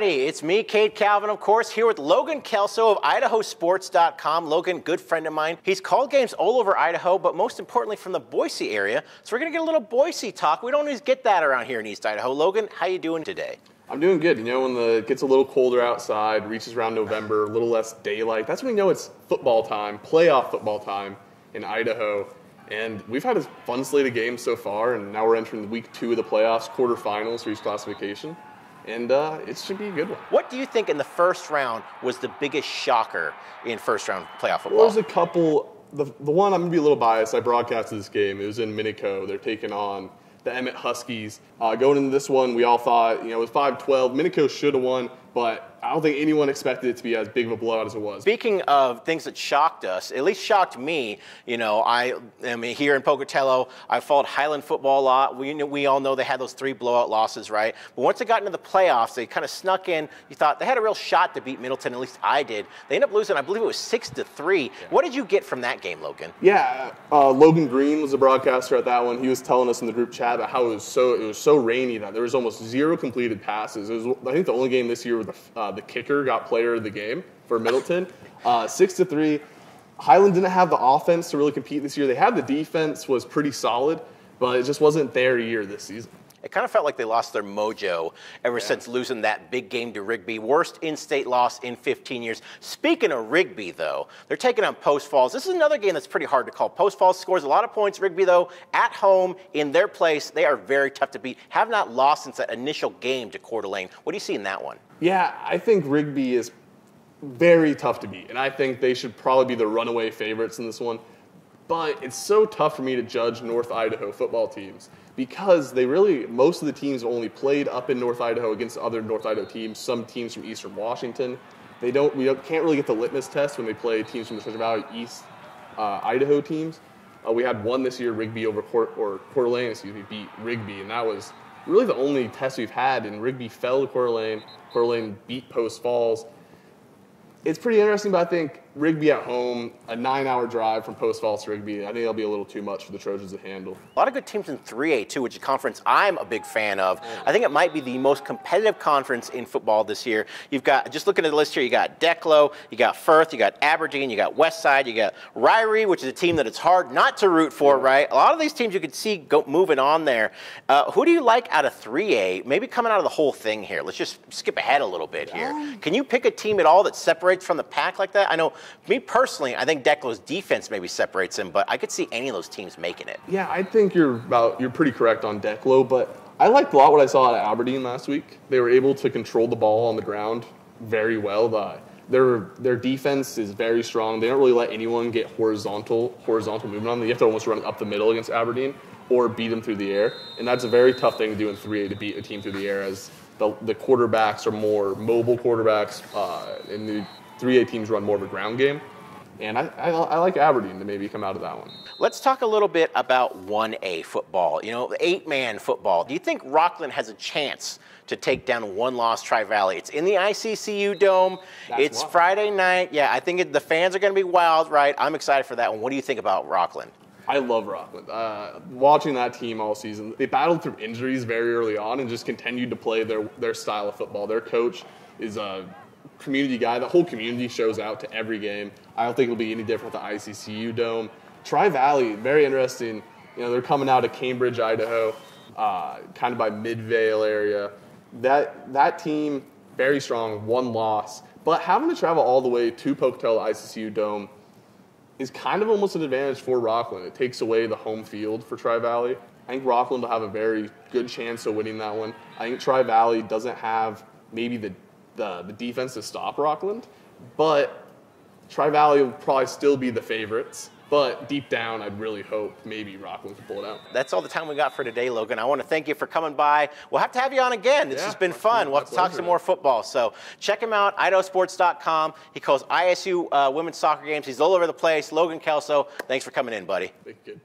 Friday. It's me, Kade Calvin, of course, here with Logan Kelso of IdahoSports.com. Logan, good friend of mine. He's called games all over Idaho, but most importantly from the Boise area. So we're going to get a little Boise talk. We don't always get that around here in East Idaho. Logan, how you doing today? I'm doing good. You know, when it gets a little colder outside, reaches around November, a little less daylight, that's when we know it's football time, playoff football time in Idaho. And we've had a fun slate of games so far, and now we're entering week 2 of the playoffs, quarterfinals for each classification. And it should be a good one. What do you think in the first round was the biggest shocker in first round playoff football? Well, there's a couple. The one, I'm going to be a little biased. I broadcasted this game. It was in Minico. They're taking on the Emmett Huskies. Going into this one, we all thought, it was 5-12. Minico should have won, but I don't think anyone expected it to be as big of a blowout as it was. Speaking of things that shocked us, at least shocked me, I mean, here in Pocatello, I followed Highland football a lot. We all know they had those 3 blowout losses, right? But once they got into the playoffs, they kind of snuck in. You thought they had a real shot to beat Middleton, at least I did. They ended up losing, I believe it was 6-3. Yeah. What did you get from that game, Logan? Yeah, Logan Green was the broadcaster at that one. He was telling us in the group chat about how it was so rainy that there was almost 0 completed passes. It was, I think, the only game this year where the kicker got player of the game for Middleton. 6-3. Highland didn't have the offense to really compete this year. They had the defense, was pretty solid, but it just wasn't their year this season. It kind of felt like they lost their mojo ever since losing that big game to Rigby. Worst in-state loss in 15 years. Speaking of Rigby, though, they're taking on Post Falls. This is another game that's pretty hard to call. Post Falls scores a lot of points. Rigby, though, at home, in their place, they are very tough to beat. Have not lost since that initial game to Coeur d'Alene. What do you see in that one? Yeah, I think Rigby is very tough to beat, and I think they should probably be the runaway favorites in this one. But it's so tough for me to judge North Idaho football teams because most of the teams only played up in North Idaho against other North Idaho teams, some teams from Eastern Washington. We can't really get the litmus test when they play teams from the Treasure Valley East Idaho teams. We had one this year, Rigby over Coeur d'Alene, beat Rigby, and that was really the only test we've had, and Rigby fell to Coeur d'Alene beat Post Falls. It's pretty interesting, but I think Rigby at home, a 9-hour drive from Post Falls to Rigby, I think that'll be a little too much for the Trojans to handle. A lot of good teams in 3A, too, which is a conference I'm a big fan of. I think it might be the most competitive conference in football this year. You've got, just looking at the list here, you got Declo, you got Firth, you got Aberdeen, you got Westside, you got Ryrie, which is a team that it's hard not to root for, right? A lot of these teams you could see moving on there. Who do you like out of 3A, maybe coming out of the whole thing here? Let's just skip ahead a little bit here. Can you pick a team at all that separates from the pack like that? I know, me personally, I think Declo's defense maybe separates them, but I could see any of those teams making it. Yeah, I think you're pretty correct on Declo, but I liked a lot what I saw at Aberdeen last week. They were able to control the ball on the ground very well. Their defense is very strong. They don't really let anyone get horizontal movement on them. You have to almost run up the middle against Aberdeen or beat them through the air, and that's a very tough thing to do in 3A, to beat a team through the air, as the quarterbacks are more mobile quarterbacks, and the 3A teams run more of a ground game. And I like Aberdeen to maybe come out of that one. Let's talk a little bit about 1A football, the 8-man football. Do you think Rockland has a chance to take down one-loss Tri-Valley? It's in the ICCU Dome. It's Friday night. Yeah, I think the fans are going to be wild, right? I'm excited for that one. What do you think about Rockland? I love Rockland. Watching that team all season, they battled through injuries very early on and just continued to play their style of football. Their coach is a community guy. The whole community shows out to every game. I don't think it'll be any different with the ICCU Dome. Tri-Valley, very interesting. They're coming out of Cambridge, Idaho, kind of by Midvale area. That team, very strong, 1 loss. But having to travel all the way to Pocatello ICCU Dome is kind of almost an advantage for Rockland. It takes away the home field for Tri-Valley. I think Rockland will have a very good chance of winning that one. I think Tri-Valley doesn't have maybe the defense to stop Rockland, but Tri-Valley will probably still be the favorites. But deep down, I'd really hope maybe Rockland can pull it out. That's all the time we got for today, Logan. I want to thank you for coming by. We'll have to have you on again. This has been fun. We'll have to talk some more football. So check him out, IdahoSports.com. He calls ISU women's soccer games. He's all over the place. Logan Kelso, thanks for coming in, buddy. Thank you.